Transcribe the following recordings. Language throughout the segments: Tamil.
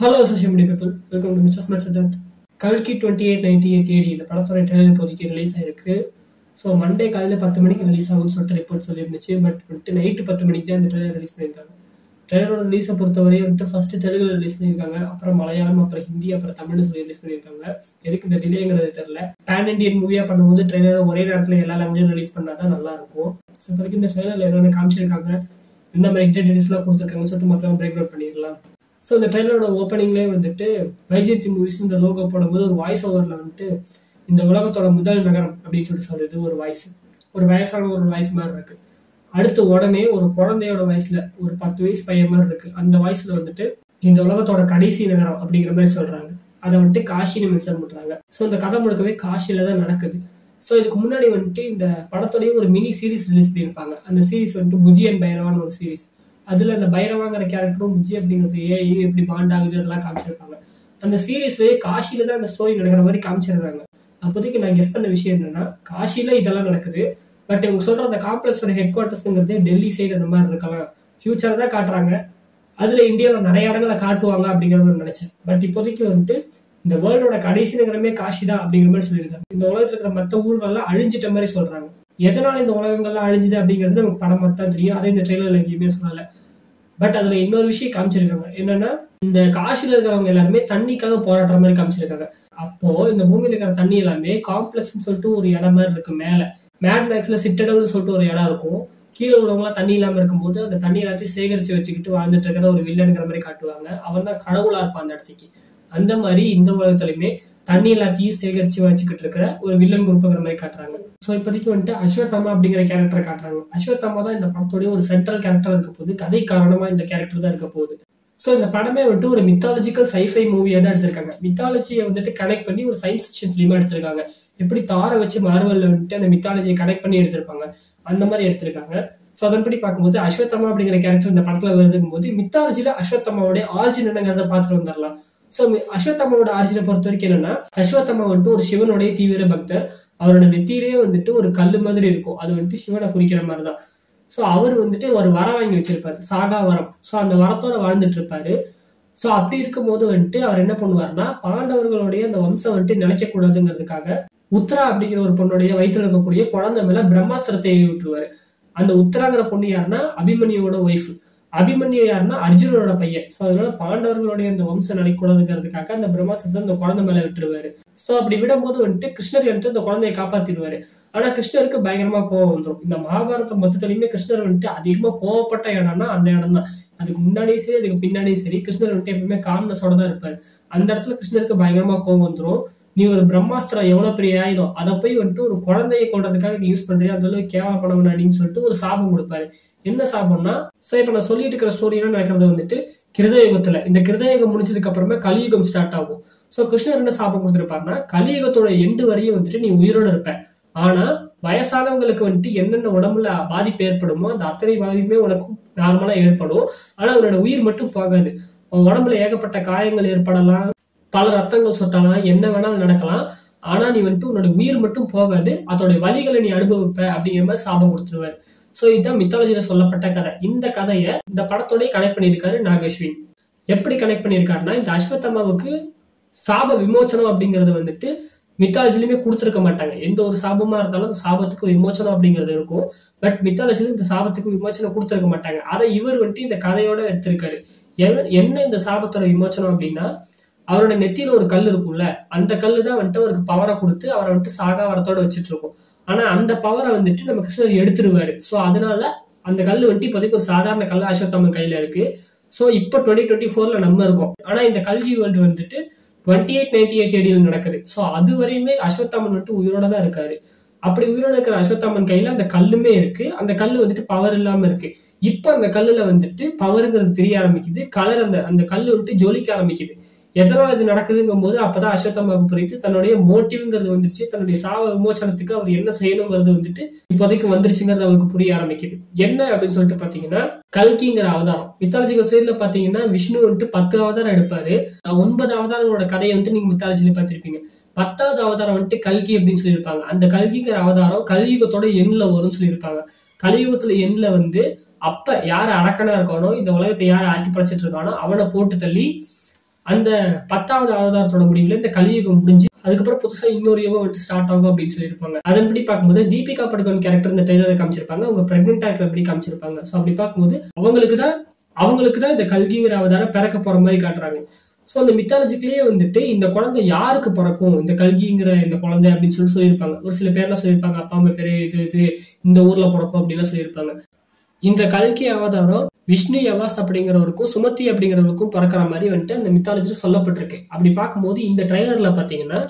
Hello social media people, welcome to mister smart Siddharth. கல்கி 2898 AD இந்த படத்தோட ட்ரெய்லர் இப்போதைக்கு ரிலீஸ் ஆயிருக்கு. ஸோ மண்டே காலையில் 10 மணிக்கு ரிலீஸ் ஆகும்னு சொல்லிட்டு ரிப்போர்ட் சொல்லியிருந்துச்சு. பட் நைட்டு 10 மணிக்கு தான் இந்த ட்ரெய்லர் ரிலீஸ் பண்ணியிருக்காங்க. ட்ரெய்லரோட ரிலீஸை பொறுத்தவரை ஃபர்ஸ்ட் தெலுங்குல ரிலீஸ் பண்ணியிருக்காங்க, அப்புறம் மலையாளம், அப்புறம் ஹிந்தி, அப்புறம் தமிழ்னு சொல்லி ரிலீஸ் பண்ணியிருக்காங்க. எதுக்கு இந்த டிலேங்கிறது தெரியல. பேன் இண்டியன் மூவியா பண்ணும்போது ட்ரெய்லரை ஒரே நேரத்தில் எல்லா லாங்குவேஜும் ரிலீஸ் பண்ணால் தான் நல்லா இருக்கும். ஸோ இப்போதைக்கு இந்த ட்ரெய்லரில் என்னென்ன காமிச்சிருக்காங்க, இந்த மாதிரி டீடைல்ஸ்லாம் கொடுத்துருக்காங்கன்னு சொல்லிட்டு மொத்தம் பிரேக் டவுன் பண்ணிடலாம். ஸோ இந்த ட்ரெய்லரோட ஓப்பனிங்லேயே வைஜெயந்தி மூவிஸ் இந்த லோகோ போடும்போது ஒரு வாய்ஸ் ஓவரில் இந்த உலகத்தோட முதல் நகரம் அப்படின்னு சொல்லுது ஒரு வாய்ஸ். ஒரு வயசான ஒரு வாய்ஸ் மாதிரி இருக்கு. அடுத்து உடனே ஒரு குழந்தையோட வயசுல ஒரு 10 வயசு பையன் மாதிரி இருக்கு. அந்த வாய்ஸ்ல இந்த உலகத்தோட கடைசி நகரம் அப்படிங்கிற மாதிரி சொல்றாங்க. அதை காஷின்னு மென்ஷன் பண்றாங்க. ஸோ இந்த கதை முழுக்கவே காஷியில தான் நடக்குது. ஸோ இதுக்கு முன்னாடி இந்த படத்தோடய ஒரு மினி சீரிஸ் ரிலீஸ் பண்ணியிருப்பாங்க. அந்த சீரிஸ் புஜி அண்ட் பைரவான்னு ஒரு சீரிஸ். அதுல அந்த பைரவாங்கிற கேரக்டரும் புஜி அப்படிங்கிறது எப்படி பாண்ட் ஆகுது அதெல்லாம் காமிச்சிருப்பாங்க. அந்த சீரீஸ்லயே காஷியில தான் அந்த ஸ்டோரி நடக்கிற மாதிரி காமிச்சிருக்காங்க. அப்போதைக்கு நான் கெஸ் பண்ண விஷயம் என்னன்னா, காஷியில இதெல்லாம் நடக்குது, பட் இவங்க சொல்ற அந்த காம்ப்ளெக்ஸோட ஹெட் குவார்டர்ஸ்ங்கிறது டெல்லி சைடு அந்த மாதிரி இருக்கலாம். ஃபியூச்சர் தான் காட்டுறாங்க. அதுல இந்தியாவில் நிறைய இடங்களை காட்டுவாங்க அப்படிங்கிற மாதிரி நினைச்சேன். பட் இப்போதைக்கு இந்த வேர்ல்டோட கடைசி நகரமே காஷி தான் அப்படிங்கிற மாதிரி சொல்லியிருக்காங்க. இந்த உலகத்துல இருக்கிற மற்ற ஊர்கள்லாம் அழிஞ்சிட்ட மாதிரி சொல்றாங்க. எதனால இந்த உலகங்கள்லாம் அழிஞ்சுது அப்படிங்கிறது நமக்கு படம் மட்டும் தெரியும். அதே இந்த ட்ரெய்லர்ல எங்கேயுமே சொல்லல. பட் அதுல இன்னொரு விஷயம் காமிச்சிருக்காங்க. என்னன்னா, இந்த காஷில இருக்கிறவங்க எல்லாருமே தண்ணிக்காக போராடுற மாதிரி காமிச்சிருக்காங்க. அப்போ இந்த பூமியில இருக்கிற தண்ணி எல்லாமே காம்ப்ளெக்ஸ்னு சொல்லிட்டு ஒரு இடம் மாதிரி இருக்கு. மேல மேட் மேக்ஸ்ல சிட்டடல்னு சொல்லிட்டு ஒரு இடம் இருக்கும். கீழே உள்ளவங்களாம் தண்ணி இல்லாம இருக்கும்போது அந்த தண்ணி எல்லாத்தையும் சேகரிச்சு வச்சுக்கிட்டு வாழ்ந்துட்டு இருக்கிற ஒரு வில்லனுங்கிற மாதிரி காட்டுவாங்க. அவன் தான் கடவுளா இருப்பான் அந்த இடத்துக்கு. அந்த மாதிரி இந்த உலகத்துலயுமே தண்ணி எல்லாத்தையும் சேகரிச்சு வச்சுக்கிட்டு இருக்கிற ஒரு வில்லன் குரூப்புங்கிற மாதிரி காட்டுறாங்க. ஸோ இப்போதைக்கு அஸ்வத்தாமா அப்படிங்கிற கேரக்டரை காட்டுறாங்க. அஸ்வத்தாமா தான் இந்த படத்தோடைய ஒரு சென்ட்ரல் கேரக்டர் இருக்க போகுது. கதை காரணமா இந்த கேரக்டர் தான் இருக்க போகுது. ஸோ இந்த படமே ஒரு மித்தாலஜிக்கல் சைஃபை மூவியா தான் எடுத்திருக்காங்க. மித்தாலஜியை கனெக்ட் பண்ணி ஒரு சயின்ஸ் ஃபிக்ஷன் ஃபிலிமா எடுத்திருக்காங்க. எப்படி தாரை வச்சு மார்வல்ல அந்த மித்தாலஜியை கனெக்ட் பண்ணி எடுத்திருப்பாங்க, அந்த மாதிரி எடுத்திருக்காங்க. ஸோ அதன்படி பார்க்கும்போது அஸ்வத்தாமா அப்படிங்கிற கேரக்டர் இந்த படத்துல வருதுக்கும் போது மித்தாலஜியில அஸ்வத்தாமாவோட ஆரிஜின் என்னங்கிறத பார்த்துட்டு வந்துடலாம். ஸோ அஸ்வத்தாமாவோட ஆரிஜினை பொறுத்த வரைக்கும் என்னன்னா, அஸ்வத்தாமா ஒரு சிவனுடைய தீவிர பக்தர். அவரோட நெத்தியிலேயே ஒரு கல்லு மாதிரி இருக்கும். அது சிவனை குறிக்கிற மாதிரி தான். ஸோ அவர் ஒரு வரம் வாங்கி வச்சிருப்பாரு, சாகா வரம். ஸோ அந்த வரத்தோட வாழ்ந்துட்டு இருப்பாரு. ஸோ அப்படி இருக்கும்போது அவர் என்ன பண்ணுவாருன்னா, பாண்டவர்களுடைய அந்த வம்சம் நிலைக்க கூடாதுங்கிறதுக்காக உத்ரா அப்படிங்கிற ஒரு பொண்ணுடைய வயிற்றுல இருக்கக்கூடிய குழந்தை மேல பிரம்மாஸ்திரத்தை ஏவி விட்டுருவாரு. அந்த உத்ராங்கிற பொண்ணு யாருன்னா அபிமன்யோட ஒய்ஃப். அபிமன்யு யாருன்னா அர்ஜுனோட பையன். ஸோ அதனால பாண்டவர்களுடைய அந்த வம்சம் நிலைக்கூடாதுங்கிறதுக்காக அந்த பிரம்மாஸ்திரத்தை அந்த குழந்தை மேல விட்டுருவாரு. ஸோ அப்படி விடும்போது கிருஷ்ணர் அந்த குழந்தையை காப்பாத்திடுவாரு. ஆனா கிருஷ்ணருக்கு பயங்கரமா கோவம் வந்துடும். இந்த மகாபாரதம் மொத்தத்திலையுமே கிருஷ்ணர் அதிகமா கோவப்பட்ட இடம்னா அந்த இடம் தான். அதுக்கு முன்னாடியும் சரி அதுக்கு பின்னாடியும் சரி கிருஷ்ணர் எப்பவுமே காம்னஸோட தான் இருப்பாரு. அந்த இடத்துல கிருஷ்ணருக்கு பயங்கரமா கோவம் வந்துடும். நீ ஒரு பிரம்மாஸ்திரம் எவ்வளவு பெரிய ஆயுதம், அதை போய் ஒரு குழந்தையை கொள்றதுக்காக நீ யூஸ் பண்றியா, அந்த அளவுக்கு கேவலப்படணும் அப்படின்னு சொல்லிட்டு ஒரு சாபம் கொடுப்பாரு. என்ன சாபம்னா, சோ இப்ப நான் சொல்லிட்டு இருக்கிற ஸ்டோரி என்ன நடக்கிறது கிருதயுகத்துல. இந்த கிருதயுகம் முடிச்சதுக்கு அப்புறமே கலியுகம் ஸ்டார்ட் ஆகும். சோ கிருஷ்ணர் என்ன சாபம் கொடுத்திருப்பாருன்னா, கலியுகத்தோட எண்டு வரையும் நீ உயிரோட இருப்ப. ஆனா வயசானவங்களுக்கு என்னென்ன உடம்புல பாதிப்பு ஏற்படுமோ அந்த அத்தனை பாதிப்புமே உனக்கு நார்மலா ஏற்படும். ஆனா உன்னோட உயிர் மட்டும் போகாது. உன் உடம்புல ஏகப்பட்ட காயங்கள் ஏற்படலாம், பல ரத்தங்கள் சொட்டலாம், என்ன வேணாலும் நடக்கலாம். ஆனா நீ உன்னோட உயிர் மட்டும் போகாது, அதோட வலிகளை நீ அனுபவிப்ப அப்படிங்கிற மாதிரி சாபம் கொடுத்துருவாரு. சோ இதுதான் மித்தாலஜியில சொல்லப்பட்ட கதை. இந்த கதையை இந்த படத்தோடய கனெக்ட் பண்ணியிருக்காரு நாகேஸ்வின். எப்படி கனெக்ட் பண்ணியிருக்காருன்னா, இந்த அஸ்வத்தாமாவுக்கு சாப விமோச்சனம் அப்படிங்கிறது மித்தாலஜிலுமே கொடுத்துருக்க மாட்டாங்க. எந்த ஒரு சாபமா இருந்தாலும் அந்த சாபத்துக்கு விமோச்சனம் அப்படிங்கிறது இருக்கும். பட் மித்தாலஜில இந்த சாபத்துக்கு விமோச்சனம் கொடுத்துருக்க மாட்டாங்க. அதை இவர் இந்த கதையோட எடுத்திருக்காரு. என்ன இந்த சாபத்தோட விமோச்சனம் அப்படின்னா, அவரோட நெத்தியில ஒரு கல் இருக்கும்ல, அந்த கல்லு தான் அவருக்கு பவரை கொடுத்து அவரை சாகா வரத்தோட வச்சுட்டு இருக்கும். ஆனா அந்த பவரை நம்ம கிருஷ்ணர் எடுத்துருவாரு. ஸோ அதனால அந்த கல்லு இப்போதைக்கு ஒரு சாதாரண கல்லு அஸ்வத்தாமன் கையில இருக்கு. ஸோ இப்போ 2024ல நம்ம இருக்கோம். ஆனா இந்த கல்கி வேர்ல்டு 2898 AD நடக்குது. ஸோ அது வரையுமே அஸ்வத்தாமன் உயிரோட தான் இருக்காரு. அப்படி உயிரோட இருக்கிற அஸ்வத்தாமன் கையில அந்த கல்லுமே இருக்கு. அந்த கல்லு பவர் இல்லாம இருக்கு. இப்ப அந்த கல்லுல பவருங்கிறது தெரிய ஆரம்பிக்குது. கலர் அந்த கல்லு ஜொலிக்க ஆரம்பிக்குது. எதனால இது நடக்குதுங்கும் போது அப்பதான் அஸ்வத்தாமாவுக்கு புரியுது தன்னுடைய மோட்டிவ்ங்கிறது வந்துருச்சு. தன்னுடைய சாவ விமோச்சனத்துக்கு அவர் என்ன செய்யணுங்கிறது இப்போதைக்கு வந்துருச்சுங்கிறது அவருக்கு புரிய ஆரம்பிக்குது. என்ன அப்படின்னு சொல்லிட்டு பாத்தீங்கன்னா, கல்கிங்கிற அவதாரம் மித்தாலஜிக்கல் சைட்ல பாத்தீங்கன்னா விஷ்ணு 10 அவதாரம் எடுப்பாரு. 9 அவதாரங்களோட கதையை நீங்க மித்தாலஜில பார்த்திருப்பீங்க. 10வது அவதாரம் கல்கி அப்படின்னு சொல்லியிருப்பாங்க. அந்த கல்கிங்கிற அவதாரம் கலியுகத்தோட எண்ணில் வரும்னு சொல்லியிருப்பாங்க. கலியுகத்துல எண்ணில் அப்ப யாரு அரக்கனா இருக்கானோ, இந்த உலகத்தை யாரு ஆட்டி படைச்சிட்டு இருக்கானோ அவனை போட்டு தள்ளி அந்த 10வது அவதாரத்தோட முடிவுல இந்த கலியுகம் முடிஞ்சு அதுக்கப்புறம் புதுசா இன்னொரு யுகம் வந்துட்டு ஸ்டார்ட் ஆகும் அப்படின்னு சொல்லியிருப்பாங்க. அதன்படி பார்க்கும்போது தீபிகா படுகோன் கேரக்டர் இந்த ட்ரெய்லரை காமிச்சிருப்பாங்க. அவங்க பிரெக்னெண்டா இருக்கிறபடி காமிச்சிருப்பாங்க. ஸோ அப்படி பார்க்கும்போது அவங்களுக்கு தான் இந்த கல்கிங்கிற அவதாரம் பிறக்க போற மாதிரி காட்டுறாங்க. ஸோ அந்த மித்தாலஜிக்கலேயே வந்துட்டு இந்த குழந்தை யாருக்கு பிறக்கும், இந்த கல்கிங்கிற இந்த குழந்தை அப்படின்னு சொல்லியிருப்பாங்க. ஒரு சில பேர்லாம் சொல்லியிருப்பாங்க, அப்பா அம்மா பேரு இது இந்த ஊர்ல பிறக்கும் அப்படின்லாம் சொல்லியிருப்பாங்க. இந்த கல்கி அவதாரம் விஷ்ணு யவாஸ் அப்படிங்கிறவருக்கும் சுமதி அப்படிங்கிறவருக்கும் பிறக்கிற மாதிரி வந்துட்டு அந்த மித்தாலஜில சொல்லப்பட்டிருக்கு. அப்படி பார்க்கும்போது இந்த ட்ரைலர்ல பாத்தீங்கன்னா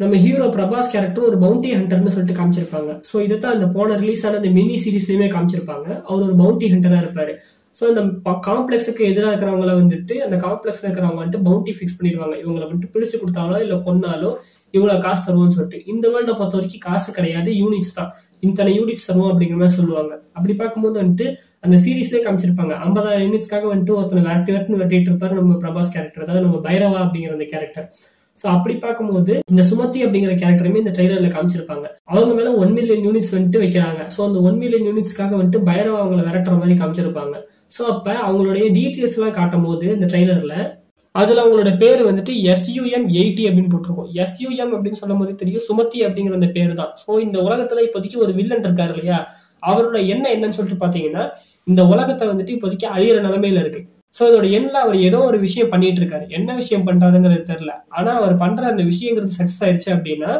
நம்ம ஹீரோ பிரபாஸ் கேரக்டர் ஒரு பவுண்டி ஹண்டர்னு சொல்லிட்டு காமிச்சிருப்பாங்க. ஸோ இதைத்தான் அந்த போன ரிலீஸ் ஆன அந்த மினி சீரீஸ்லயுமே காமிச்சிருப்பாங்க. அவர் ஒரு பவுண்டி ஹண்டரா இருப்பாரு. ஸோ அந்த காம்ப்ளெக்ஸுக்கு எதிராக இருக்கிறவங்கள வந்துட்டு அந்த காம்ப்ளெக்ஸ்ல இருக்கிறவங்க வந்துட்டு பவுண்டி ஃபிக்ஸ் பண்ணிடுவாங்க. இவங்களை வந்துட்டு பிடிச்சு கொடுத்தாலோ இல்லை கொன்னாலோ இவ்வளவு காசு தருவோம்னு சொல்லிட்டு. இந்த வேர்ல்ட பொறுத்த வரைக்கும் காசு கிடையாது, யூனிட்ஸ் தான். இத்தனை யூனிட்ஸ் தருவோம் அப்படிங்கிற மாதிரி சொல்லுவாங்க. அப்படி பார்க்கும்போது வந்துட்டு அந்த சீரீஸ்லேயே காமிச்சிருப்பாங்க 50,000 யூனிட்ஸ்க்காக வந்துட்டு ஒருத்தனை வெட்டிட்டு இருப்பாரு நம்ம பிரபாஸ் கேரக்டர், அதாவது நம்ம பைரவா அப்படிங்கிற அந்த கேரக்டர். ஸோ அப்படி பார்க்கும்போது இந்த சுமதி அப்படிங்கிற கேரக்டருமே இந்த ட்ரெய்லர்ல காமிச்சிருப்பாங்க. அவங்க மேல 1 மில்லியன் யூனிட்ஸ் வந்துட்டு வைக்கிறாங்க. ஸோ அந்த 1 மில்லியன் யூனிட்ஸ்க்காக வந்துட்டு பைரவா அவங்களை விரட்டுற மாதிரி காமிச்சிருப்பாங்க. ஸோ அப்ப அவங்களுடைய டீட்டெயில்ஸ் எல்லாம் காட்டும் போது இந்த ட்ரெய்லர்ல அதுல அவங்களோட பேர் வந்துட்டு SUM80 அப்படின்னு போட்டிருக்கோம். SUM அப்படின்னு சொல்லும் போது தெரியும் சுமதி அப்படிங்கிற அந்த பேரு தான். ஸோ இந்த உலகத்துல இப்போதைக்கு ஒரு வில்லன் இருக்காரு இல்லையா, அவரோட எண்ணம் என்னன்னு சொல்லிட்டு பாத்தீங்கன்னா இந்த உலகத்தை வந்துட்டு இப்போதைக்கு அழியிற நிலைமையில இருக்கு. ஸோ இதோட எண்ணில் அவர் ஏதோ ஒரு விஷயம் பண்ணிட்டு இருக்காரு. என்ன விஷயம் பண்றாருங்கிறது தெரியல. ஆனா அவர் பண்ற அந்த விஷயங்கிறது சக்சஸ் ஆயிடுச்சு அப்படின்னா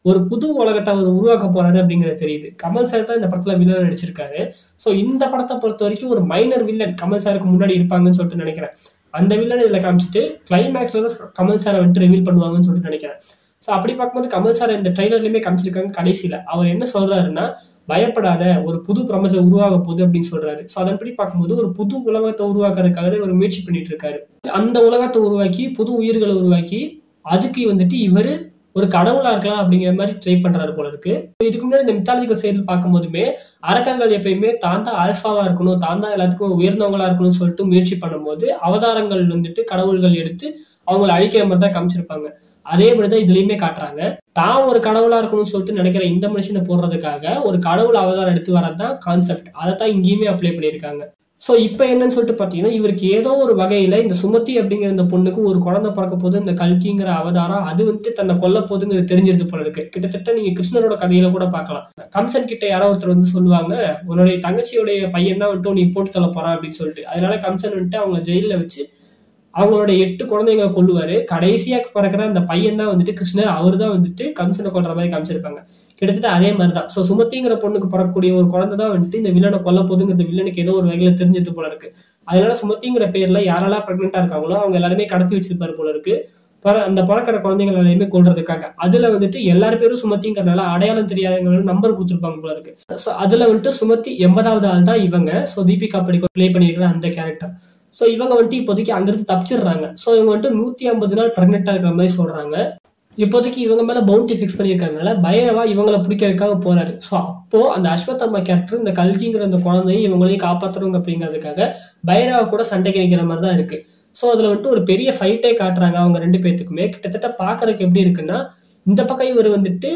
ஒரு புது உலகத்தை அவர் உருவாக்க போறாரு அப்படிங்கிறது தெரியுது. கமல் சார் தான் இந்த படத்துல வில்லன் நடிச்சிருக்காரு. ஸோ இந்த படத்தை பொறுத்த வரைக்கும் ஒரு மைனர் வில்லன் கமல் சாருக்கு முன்னாடி இருப்பாங்கன்னு சொல்லிட்டு நினைக்கிறேன். அந்த வில்லன் இதுல காமிச்சிட்டு கிளைமேக்ஸ்ல தான் கமல் சாரை வந்துட்டு ரிவீல் பண்ணுவாங்கன்னு சொல்லிட்டு நினைக்கிறேன். ஸோ அப்படி பார்க்கும்போது கமல் சார் இந்த ட்ரெய்லர்லயுமே காமிச்சிருக்காங்க. கடைசியில அவர் என்ன சொல்றாருன்னா, பயப்படாத, ஒரு புது பிரபஞ்சம் உருவாக போகுது அப்படின்னு சொல்றாரு. ஸோ அதன்படி பார்க்கும்போது ஒரு புது உலகத்தை உருவாக்குறதுக்காக ஒரு முயற்சி பண்ணிட்டு இருக்காரு. அந்த உலகத்தை உருவாக்கி புது உயிர்களை உருவாக்கி அதுக்கு வந்துட்டு இவரு ஒரு கடவுளா இருக்கலாம் அப்படிங்கிற மாதிரி ட்ரை பண்றாரு போல இருக்கு. இதுக்கு முன்னாடி இந்த மித்தாலஜிக்கல் சைடில் பார்க்கும்போதுமே அரக்கர்கள் எப்பயுமே தான் தான் ஆல்பாவா இருக்கணும், தான் தான் எல்லாத்துக்கும் உயர்ந்தவங்களா இருக்கணும்னு சொல்லிட்டு முயற்சி பண்ணும்போது அவதாரங்கள் வந்துட்டு கடவுள்கள் எடுத்து அவங்களை அழிக்கிற மாதிரி தான் காமிச்சிருப்பாங்க. அதே மாதிரிதான் இதுலயுமே காட்டுறாங்க. தான் ஒரு கடவுளா இருக்கணும்னு சொல்லிட்டு நினைக்கிற இந்த மனுஷனை போடுறதுக்காக ஒரு கடவுள் அவதாரம் எடுத்து வரதான் கான்செப்ட். அதைத்தான் இங்கேயுமே அப்ளை பண்ணியிருக்காங்க. ஸோ இப்போ என்னன்னு சொல்லிட்டு பார்த்தீங்கன்னா இவருக்கு ஏதோ ஒரு வகையில இந்த சுமதி அப்படிங்கிற இந்த பொண்ணுக்கு ஒரு குழந்தை பிறக்க போது இந்த கல்கிங்கிற அவதாரம் அது வந்துட்டு தன்னை கொல்ல போகுதுங்கிறது தெரிஞ்சிருது போல இருக்கு. கிட்டத்தட்ட நீங்க கிருஷ்ணரோட கதையில கூட பார்க்கலாம். கம்சன் கிட்ட யாரோ ஒருத்தர் வந்து சொல்லுவாங்க, உன்னுடைய தங்கச்சியோடைய பையன் தான் வந்துட்டு நீ போட்டு தள்ள போறான் அப்படின்னு சொல்லிட்டு. அதனால கம்சன் வந்துட்டு அவங்க ஜெயில வச்சு அவங்களோட 8 குழந்தைங்க கொல்லுவாரு. கடைசியா பிறக்கிற அந்த பையன் தான் வந்துட்டு கிருஷ்ணர். அவர் தான் வந்துட்டு கம்சனை கொல்ற மாதிரி காமிச்சிருப்பாங்க. கிட்டத்தட்ட அதே மாதிரிதான். ஸோ சுமதிங்கிற பொண்ணுக்கு பிறக்கக்கூடிய ஒரு குழந்தை தான் வந்துட்டு இந்த வில்லனை கொல்ல போதுங்கிறது வில்லனுக்கு ஏதோ ஒரு வகையில தெரிஞ்சது போல இருக்கு. அதனால சுமதிங்கிற பேர்ல யாரெல்லாம் பிரெக்னெண்டா இருக்காங்களோ அவங்க எல்லாருமே கடத்தி வச்சிருப்பாரு போல இருக்கு. அந்த பிறக்கிற குழந்தைகள் எல்லாருமே கொல்றதுக்காக. அதுல வந்துட்டு எல்லாரும் பேரும் சுமதிங்கிறதுனால அடையாளம் தெரியாதவங்க நம்பர் கொடுத்துருப்பாங்க போல இருக்கு. ஸோ அதுல வந்துட்டு சுமதி 80வது ஆள் தான் இவங்க. ஸோ தீபிகா படுகோன் பிளே பண்ணிருக்கிற அந்த கேரக்டர். ஸோ இவங்க வந்துட்டு இப்போதைக்கு அங்கிருந்து தப்பிச்சிடுறாங்க. ஸோ இவங்க வந்துட்டு 150 நாள் பிரெக்னெண்டா இருக்கிற மாதிரி சொல்றாங்க. இப்போதைக்கு இவங்க மேல பவுண்டி ஃபிக்ஸ் பண்ணியிருக்காங்கனால பைரவா இவங்களை பிடிக்கிறதுக்காக போறாரு. ஸோ அப்போ அந்த அஸ்வத்தம்மா கேரக்டர் இந்த கல்கிங்கிற அந்த குழந்தையும் இவங்களையும் காப்பாற்றுறவங்க அப்படிங்கிறதுக்காக பைரவா கூட சண்டைக்கு நிற்கிற மாதிரி தான் இருக்கு. ஸோ அதுல வந்துட்டு ஒரு பெரிய ஃபைட்டே காட்டுறாங்க அவங்க 2 பேத்துக்குமே. கிட்டத்தட்ட பாக்குறதுக்கு எப்படி இருக்குன்னா, இந்த பக்கம் இவர் வந்துட்டு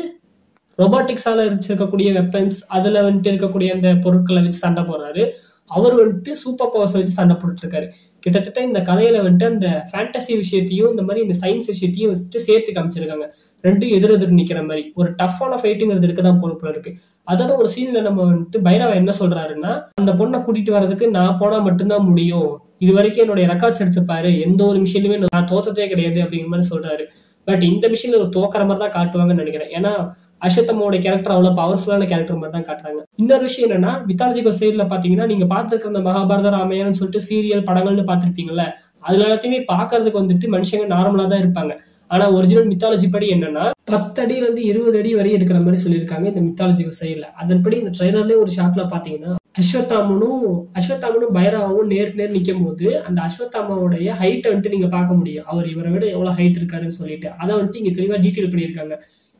ரொபாட்டிக்ஸால இருக்கக்கூடிய வெப்பன்ஸ் அதுல வந்துட்டு இருக்கக்கூடிய அந்த பொருட்களை வச்சு சண்டை போடுறாரு. அவர் வந்துட்டு சூப்பர் பவர்ஸ் வச்சு சண்டை போட்டுட்டு இருக்காரு. கிட்டத்தட்ட இந்த கதையில வந்துட்டு அந்த ஃபேண்டசி விஷயத்தையும் இந்த மாதிரி இந்த சயின்ஸ் விஷயத்தையும் வச்சுட்டு சேர்த்து காமிச்சிருக்காங்க. ரெண்டும் எதிர் நிக்கிற மாதிரி ஒரு டஃப்பான ஃபைட்டுங்கிறது இருக்குதான் போல இருக்கு. அதோட ஒரு சீன்ல நம்ம வந்துட்டு பைரவா என்ன சொல்றாருன்னா, அந்த பொண்ணை கூட்டிட்டு வர்றதுக்கு நான் போனா மட்டும்தான் முடியும், இது வரைக்கும் என்னுடைய ரெக்கார்ட்ஸ் எடுத்துப்பாரு, எந்த ஒரு மிஷின்லயுமே நான் தோத்ததே கிடையாது அப்படிங்கிற மாதிரி சொல்றாரு. பட் இந்த மிஷின்ல ஒரு தோக்கிற மாதிரி தான் காட்டுவாங்கன்னு நினைக்கிறேன். ஏன்னா அஸ்வத்தம்மாவோட கேரக்டர் அவ்வளவு பவர்ஃபுல்லான கேரக்டர் மாதிரி தான் காட்டுறாங்க. இன்னொரு விஷயம் என்னன்னா, மித்தாலஜிக்கல் சைட்ல பாத்தீங்கன்னா நீங்க பாத்துருக்க அந்த மகாபாரத ராமாயணம் சொல்லிட்டு சீரியல் படங்கள்னு பாத்திருப்பீங்கல்ல, அதுல எல்லாத்தையுமே பாக்குறதுக்கு வந்துட்டு மனுஷங்க நார்மலா தான் இருப்பாங்க. ஆனா ஒரிஜினல் மித்தாலஜி படி என்னன்னா 10 அடியில இருந்து 20 அடி வரை இருக்கிற மாதிரி சொல்லியிருக்காங்க இந்த மித்தாலஜிக்கல் சைட்ல. அதன்படி இந்த ட்ரெய்லர்லயே ஒரு ஷாட்ல பாத்தீங்கன்னா அஸ்வத்தாமனும் பைரவாவும் நேர் நிக்கும் போது அந்த அஸ்வத்தாமாவுடைய ஹைட்டை வந்துட்டு நீங்க பார்க்க முடியும். அவர் இவரை விட எவ்வளவு ஹைட் இருக்காருன்னு சொல்லிட்டு அதை வந்துட்டு இங்க தெளிவா டீட்டெயில் பண்ணியிருக்காங்க.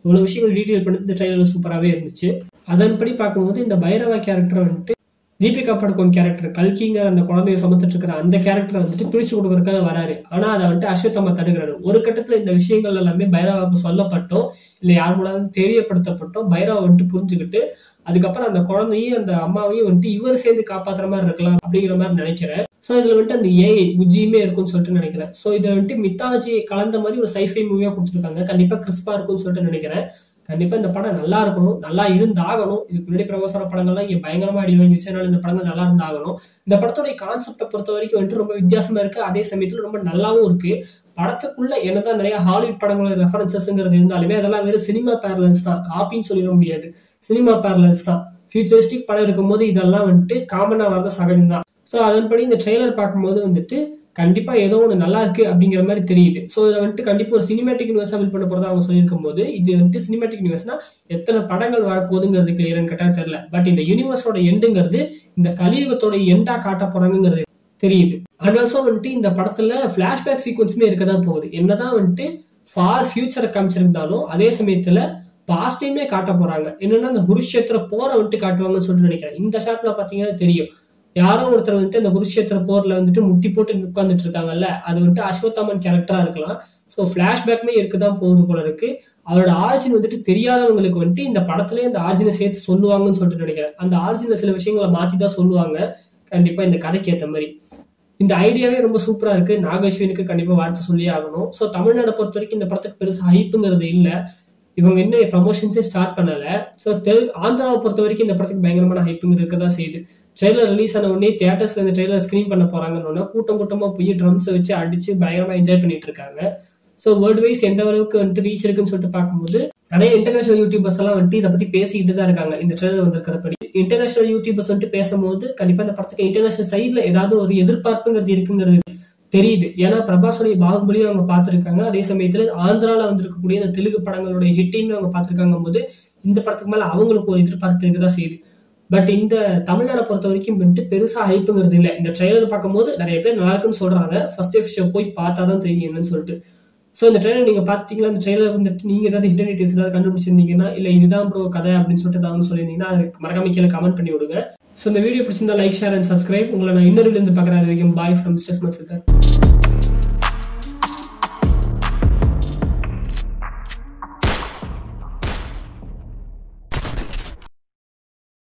இவ்வளவு விஷயங்கள் டீட்டெயில் பண்ணி இந்த ட்ரெய்லர்ல சூப்பராகவே இருந்துச்சு. அதன்படி பார்க்கும்போது இந்த பைரவா கேரக்டர் வந்துட்டு தீபிகா படுகோன் கேரக்டர் கல்கிங்கிற அந்த குழந்தைய சுமத்துட்டு இருக்கிற அந்த கேரக்டரை வந்துட்டு பிரிச்சு கொடுக்கறதுக்காக வராரு. ஆனா அதை வந்துட்டு அஸ்வத்தாமா தடுக்கிறாரு. ஒரு கட்டத்துல இந்த விஷயங்கள் எல்லாமே பைரவாவுக்கு சொல்லப்பட்டோ இல்ல யார் மூலம் தெரியப்படுத்தப்பட்டோ பைரவா வந்துட்டு புரிஞ்சுக்கிட்டு அதுக்கப்புறம் அந்த குழந்தையும் அந்த அம்மாவையும் வந்துட்டு இவர் சேர்ந்து காப்பாத்துற மாதிரி இருக்கலாம் அப்படிங்கிற மாதிரி நினைக்கிறேன். ஸோ இதில் வந்துட்டு அந்த ஏஐ புஜியுமே இருக்கும்னு சொல்லிட்டு நினைக்கிறேன். ஸோ இதை வந்துட்டு மித்தாலஜி கலந்த மாதிரி ஒரு சைஃபை மூவியாக கொடுத்துருக்காங்க. கண்டிப்பாக கிறிஸ்பாக இருக்கும்னு சொல்லிட்டு நினைக்கிறேன். கண்டிப்பாக இந்த படம் நல்லா இருக்கணும், நல்லா இருந்தாகணும். இதுக்கு முன்னாடி பிரபாசோட படங்கள்லாம் இங்கே பயங்கரமாக அடி வாங்கிச்சு. அதனால இந்த படங்கள் நல்லா இருந்தாகணும். இந்த படத்தோடைய கான்செப்டை பொறுத்த வரைக்கும் வந்துட்டு ரொம்ப வித்தியாசமா இருக்கு. அதே சமயத்தில் ரொம்ப நல்லாவும் இருக்கு. படத்துக்குள்ள என்னதான் நிறைய ஹாலிவுட் படங்களோட ரெஃபரன்சஸ்ங்கிறது இருந்தாலுமே அதெல்லாம் வெறும் சினிமா பேரலன்ஸ் தான், காப்பின்னு சொல்லிட முடியாது. சினிமா பேரலன்ஸ் தான். ஃபியூச்சரிஸ்டிக் படம் இருக்கும்போது இதெல்லாம் வந்துட்டு காமனாக வரத சகஜம் தான். ஸோ அதன்படி இந்த ட்ரெய்லர் பார்க்கும்போது வந்துட்டு கண்டிப்பாக ஏதோ ஒன்று நல்லா இருக்கு அப்படிங்கிற மாதிரி தெரியுது. ஸோ இதை வந்துட்டு கண்டிப்பாக ஒரு சினிமேட்டிக் யூனிவர்ஸாக பில்ட் பண்ண போகிறதா அவங்க சொல்லியிருக்கும் போது இது வந்துட்டு சினிமேட்டிக் யூனிவர்ஸ்னா எத்தனை படங்கள் வரப்போகுதுங்கிறது கிளியர்னு கேட்டால் தெரியல. பட் இந்த யூனிவர்ஸோட எண்டுங்கிறது இந்த கலியுகத்தோட எண்டா காட்ட போறாங்கிறது தெரியுது. அண்ட் ஆல்சோ வந்துட்டு இந்த படத்துல பிளாஷ்பேக் சீக்வன்ஸுமே இருக்கதான் போகுது. என்னதான் வந்துட்டு ஃபார் ஃபியூச்சரை காமிச்சிருந்தாலும் அதே சமயத்துல பாஸ்டையுமே காட்ட போறாங்க. என்னன்னா அந்த குருஷேத்திர போரை வந்துட்டு காட்டுவாங்கன்னு சொல்லிட்டு நினைக்கிறேன். இந்த ஷாட்ல பாத்தீங்கன்னா தெரியும், யாரோ ஒருத்தர் வந்துட்டு அந்த குருஷேத்திர போர்ல வந்துட்டு முட்டி போட்டு உட்கார்ந்துட்டு இருக்காங்கல்ல, அது வந்துட்டு அஸ்வத்தாமன் கேரக்டரா இருக்கலாம். ஸோ பிளாஷ்பேக்குமே இருக்குதான் போகுது போல இருக்கு. அவரோட ஆரிஜின் வந்துட்டு தெரியாதவங்களுக்கு வந்துட்டு இந்த படத்துலயே அந்த ஆரிஜினை சேர்த்து சொல்லுவாங்கன்னு சொல்லிட்டு நினைக்கிறேன். அந்த ஆரிஜின்ல சில விஷயங்களை மாத்தி தான் சொல்லுவாங்க கண்டிப்பா இந்த கதைக்கு ஏற்ற மாதிரி. இந்த ஐடியாவே ரொம்ப சூப்பரா இருக்கு. நாகேஸ்வனுக்கு கண்டிப்பா வாழ்த்து சொல்லியே ஆகணும். ஸோ தமிழ்நாடை பொறுத்த வரைக்கும் இந்த படத்துக்கு பெருசா ஹைப்புங்கிறது இல்லை. இவங்க என்ன ப்ரமோஷன்ஸே ஸ்டார்ட் பண்ணல. ஸோ ஆந்திராவை பொறுத்த வரைக்கும் இந்த படத்துக்கு பயங்கரமான ஹைப்புங்க இருக்கதா செய்யுது. ட்ரெய்லர் ரிலீஸ் ஆன உடனே தியேட்டர்ஸ்ல இந்த ட்ரெய்லர் ஸ்கிரீன் பண்ண போறாங்கன்னு கூட்டம் கூட்டமா போய் ட்ரம்ஸ் வச்சு அடிச்சு பயங்கரமா என்ஜாய் பண்ணிட்டு இருக்காங்க. ஸோ வேர்ல்டு வைஸ் எந்த அளவுக்கு வந்துட்டு ரீச் இருக்குன்னு சொல்லிட்டு பார்க்கும்போது நிறைய இன்டர்நேஷனல் யூடியூபர்ஸ் எல்லாம் வந்துட்டு இதை பத்தி பேசிக்கிட்டு தான் இருக்காங்க. இந்த ட்ரெய்லர் வந்திருக்கிறபடி இன்டர்நேஷனல் யூடியூபர்ஸ் வந்துட்டு பேசும்போது கண்டிப்பா இந்த படத்துக்கு இன்டர்நேஷனல் சைட்ல ஏதாவது ஒரு எதிர்பார்ப்புங்கிறது இருக்குங்கிறது தெரியுது. ஏன்னா பிரபாஸோடைய பாகுபலியும் அவங்க பார்த்துருக்காங்க. அதே சமயத்துல ஆந்திரால வந்திருக்கக்கூடிய இந்த தெலுங்கு படங்களுடைய ஹிட்டையுமே அவங்க பார்த்துருக்காங்க போது இந்த படத்துக்கு மேல அவங்களுக்கு ஒரு எதிர்பார்ப்பு இருக்குதான் செய்யுது. பட் இந்த தமிழ்நாடை பொறுத்த வரைக்கும் வந்துட்டு பெருசா ஹைப்புங்கிறது இல்லை. இந்த ட்ரெய்லர் பார்க்கும்போது நிறைய பேர் நல்லா இருக்குன்னு சொல்றாங்க. ஃபர்ஸ்ட் ஷோ போய் பார்த்தா தான் தெரியும் என்னன்னு சொல்லிட்டு. ஸோ இந்த ட்ரெய்லர் நீங்க பாத்தீங்களா? இந்த ட்ரெய்லர் வந்துட்டு நீங்க ஏதாவது இன்டர்நெட் ஏதாவது கண்டுபிடிச்சிருந்தீங்கன்னா இல்ல இதுதான் ப்ரோ கதை அப்படின்னு சொல்லிட்டு ஏதாவது சொல்லியிருந்தீங்கன்னா அதுக்கு மறக்காம கீழே கமெண்ட் பண்ணி விடுங்க. ஸோ இந்த வீடியோ பிடிச்சிருந்தா லைக், ஷேர் அண்ட் சப்ஸ்கிரைப். உங்களை நான் இன்னொரு இருந்து பார்க்குறேன். அது வரைக்கும் bye from mister smart Siddharth.